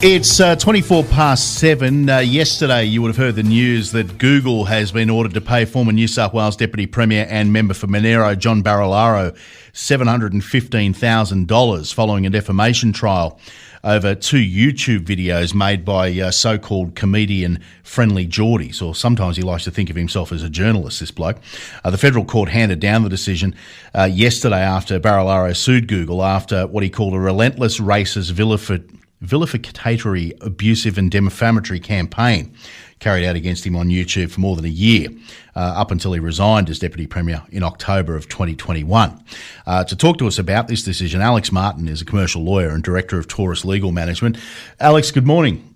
It's 24 past 7. Yesterday, you would have heard the news that Google has been ordered to pay former New South Wales Deputy Premier and member for Monero, John Barilano, $715,000 following a defamation trial over two YouTube videos made by so-called comedian Friendly Geordies, or sometimes he likes to think of himself as a journalist, this bloke. The federal court handed down the decision yesterday after Barilano sued Google after what he called a relentless racist vilificatory, abusive and defamatory campaign carried out against him on YouTube for more than a year, up until he resigned as Deputy Premier in October of 2021. To talk to us about this decision, Alex Martin is a commercial lawyer and Director of Taurus Legal Management. Alex, good morning.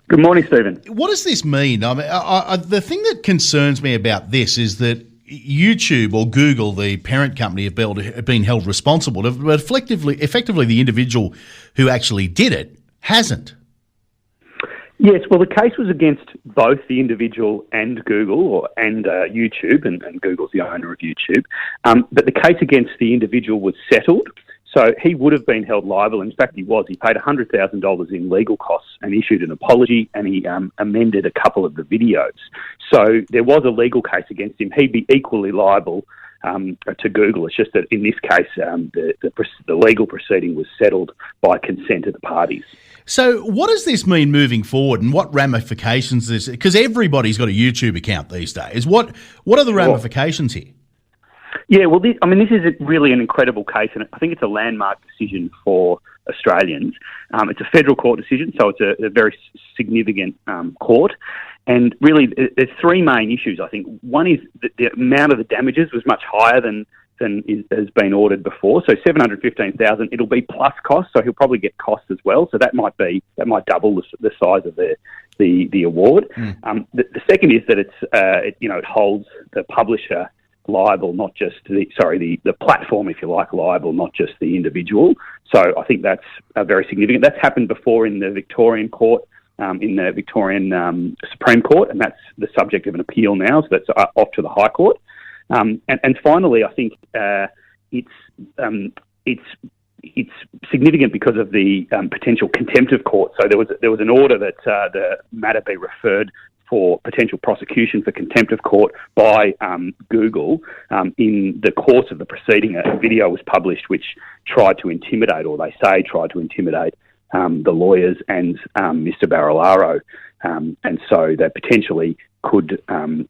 Good morning, Stephen. What does this mean? I mean, the thing that concerns me about this is that YouTube or Google, the parent company, have been held responsible, but effectively the individual who actually did it hasn't. Yes, well, the case was against both the individual and Google and YouTube, and Google's the owner of YouTube. But the case against the individual was settled, so he would have been held liable. In fact, he was. He paid $100,000 in legal costs and issued an apology, and he amended a couple of the videos. So there was a legal case against him. He'd be equally liable to Google. It's just that in this case, the legal proceeding was settled by consent of the parties. So what does this mean moving forward, and what ramifications is it? Because everybody's got a YouTube account these days. What are the ramifications here? Yeah, well, this is really an incredible case, and I think it's a landmark decision for Australians. It's a federal court decision, so it's a very significant court. And really, there's three main issues, I think. One is that the amount of the damages was much higher than has been ordered before. So $715,000, it'll be plus costs, so he'll probably get costs as well. So that might double the size of the award. The second is that it holds the publisher liable, not just the platform, if you like, liable, not just the individual. So I think that's very significant. That's happened before in the Victorian court, in the Victorian Supreme Court, and that's the subject of an appeal now, so that's off to the High Court. And finally, I think it's significant because of the potential contempt of court. So there was an order that the matter be referred for potential prosecution for contempt of court by Google. In the course of the proceeding, a video was published which tried to intimidate, or they say tried to intimidate, the lawyers and Mr. Barilano. And so they potentially could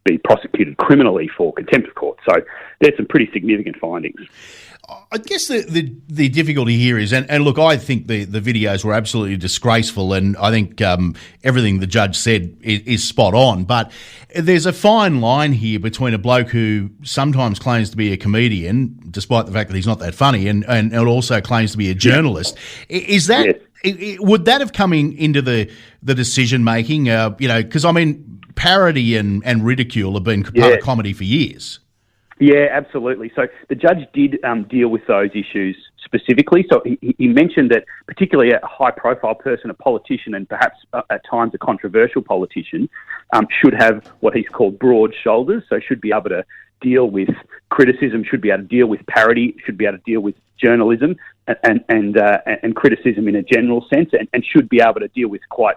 be prosecuted criminally for contempt of court. So there's some pretty significant findings. I guess the difficulty here is, and look, I think the videos were absolutely disgraceful, and I think everything the judge said is spot on, but there's a fine line here between a bloke who sometimes claims to be a comedian, despite the fact that he's not that funny, and also claims to be a journalist. Is that... Yes. Would that have come into the decision making? Because I mean, parody and ridicule have been part of comedy for years. Yeah, absolutely. So the judge did deal with those issues specifically. So he mentioned that particularly a high-profile person, a politician, and perhaps at times a controversial politician, should have what he's called broad shoulders. So should be able to deal with criticism, should be able to deal with parody, should be able to deal with journalism and criticism in a general sense, and should be able to deal with quite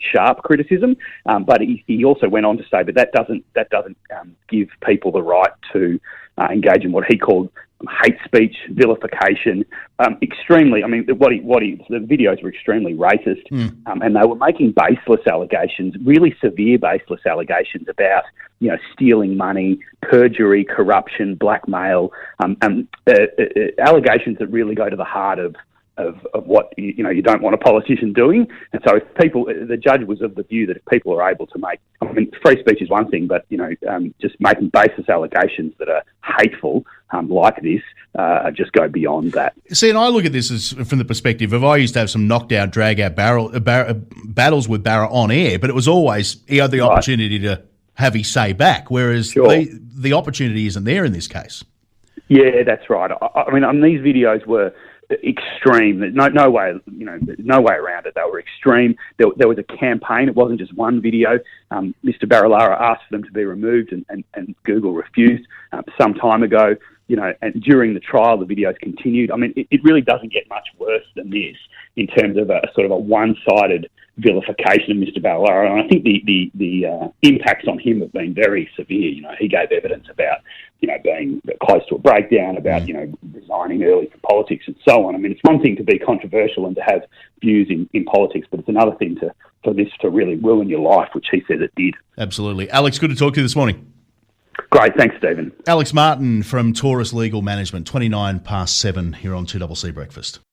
sharp criticism. But he also went on to say, but that doesn't give people the right to engage in what he called hate speech, vilification, extremely. I mean, the videos were extremely racist, and they were making baseless allegations, really severe baseless allegations about stealing money, perjury, corruption, blackmail, allegations that really go to the heart of what you don't want a politician doing. And so if the judge was of the view that if people are able to make, I mean, free speech is one thing, but just making baseless allegations that are hateful like this just go beyond that. See, and I look at this as from the perspective of, I used to have some knockdown, drag-out battles with Barra on air, but it was always he had the opportunity to have his say back, whereas the opportunity isn't there in this case. Yeah, that's right. I mean, these videos were extreme. There's no way around it. They were extreme. There was a campaign. It wasn't just one video. Mr. Barilano asked for them to be removed, and Google refused some time ago. and during the trial, the videos continued. I mean, it really doesn't get much worse than this in terms of a sort of a one-sided vilification of Mr. Barilano. And I think the impacts on him have been very severe. He gave evidence about, being close to a breakdown, about, resigning early from politics and so on. I mean, it's one thing to be controversial and to have views in politics, but it's another thing for this to really ruin your life, which he says it did. Absolutely. Alex, good to talk to you this morning. Great, thanks, Stephen. Alex Martin from Taurus Legal Management, 7:29 here on 2CC Breakfast.